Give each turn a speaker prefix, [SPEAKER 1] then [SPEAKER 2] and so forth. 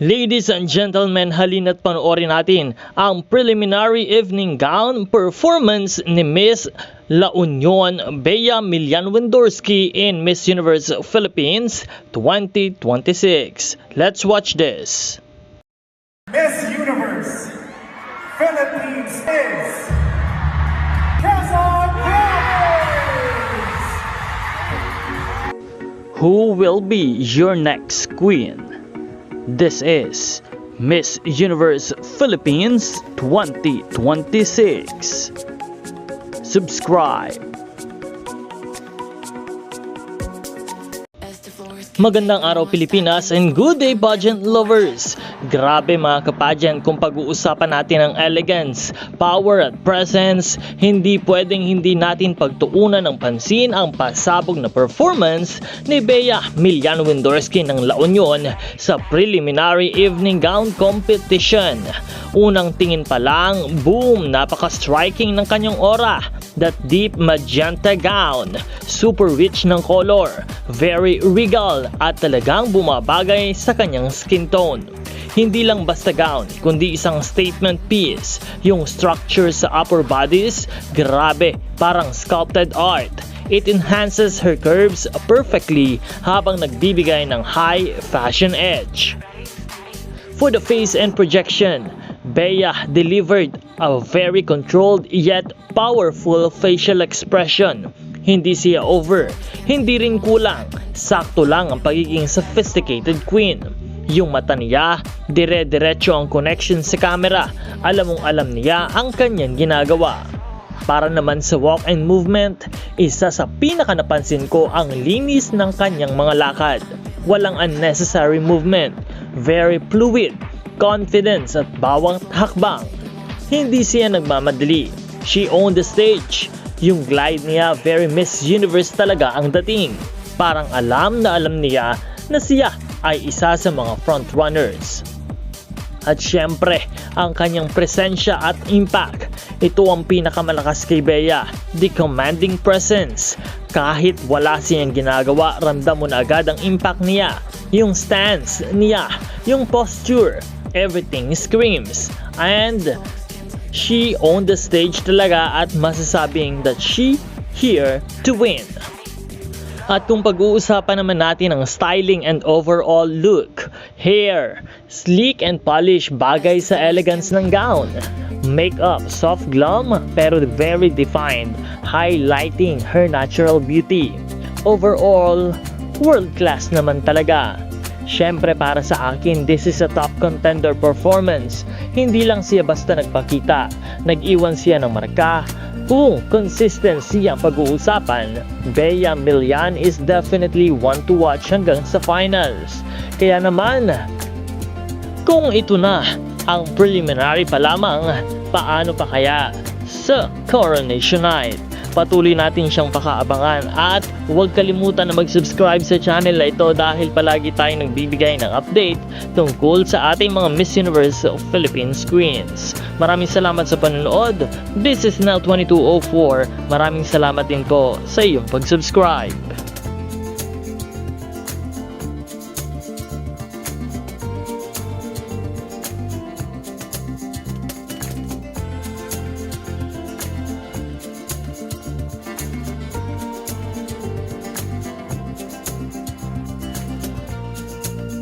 [SPEAKER 1] Ladies and gentlemen, halina't panoorin natin ang preliminary evening gown performance ni Miss La Union Bea Milian Wendorski in Miss Universe Philippines 2026. Let's watch this.
[SPEAKER 2] Miss Universe Philippines is Quezon Province!
[SPEAKER 1] Who will be your next queen? This is Miss Universe Philippines 2026. Subscribe. Magandang araw Pilipinas and good day pageant lovers! Grabe mga kapageant, kung pag-uusapan natin ang elegance, power at presence, hindi pwedeng hindi natin pagtuunan ng pansin ang pasabog na performance ni Bea Milian Wendorski ng La Union sa preliminary evening gown competition. Unang tingin pa lang, boom, napaka-striking ng kanyang aura. That deep magenta gown, super rich ng color, very regal at talagang bumabagay sa kanyang skin tone. Hindi lang basta gown, kundi isang statement piece. Yung structure sa upper bodies, grabe, parang sculpted art. It enhances her curves perfectly habang nagbibigay ng high fashion edge. For the face and projection, Bea delivered a very controlled yet powerful facial expression. Hindi siya over, hindi rin kulang, sakto lang ang pagiging sophisticated queen. Yung mata niya, dire-diretso ang connection sa camera, alam mong alam niya ang kanyang ginagawa. Para naman sa walk and movement, isa sa pinaka napansin ko ang linis ng kanyang mga lakad. Walang unnecessary movement, very fluid, confidence at bawang hakbang. Hindi siya nagmamadali. She owned the stage. Yung glide niya, very Miss Universe talaga ang dating. Parang alam niya na siya ay isa sa mga frontrunners. At syempre, ang kanyang presensya at impact. Ito ang pinakamalakas kay Bea, the commanding presence. Kahit wala siyang ginagawa, ramdam mo na agad ang impact niya. Yung stance niya, yung posture, everything screams. And she owned the stage talaga at masasabing that she here to win. At kung pag-uusapan naman natin ang styling and overall look, hair, sleek and polished bagay sa elegance ng gown. Makeup, soft glam pero very defined, highlighting her natural beauty. Overall, world class naman talaga. Syempre para sa akin, this is a top contender performance. Hindi lang siya basta nagpakita, nag-iwan siya ng marka. Kung consistency ang pag-uusapan, Bea Milian is definitely one to watch hanggang sa finals. Kaya naman, kung ito na ang preliminary pa lamang, paano pa kaya sa Coronation Night? Patuloy natin siyang pakaabangan at huwag kalimutan na mag-subscribe sa channel na ito dahil palagi tayong nagbibigay ng update tungkol sa ating mga Miss Universe Philippines Queens. Maraming salamat sa panonood. This is Nel 2204. Maraming salamat din po sa iyong pag-subscribe.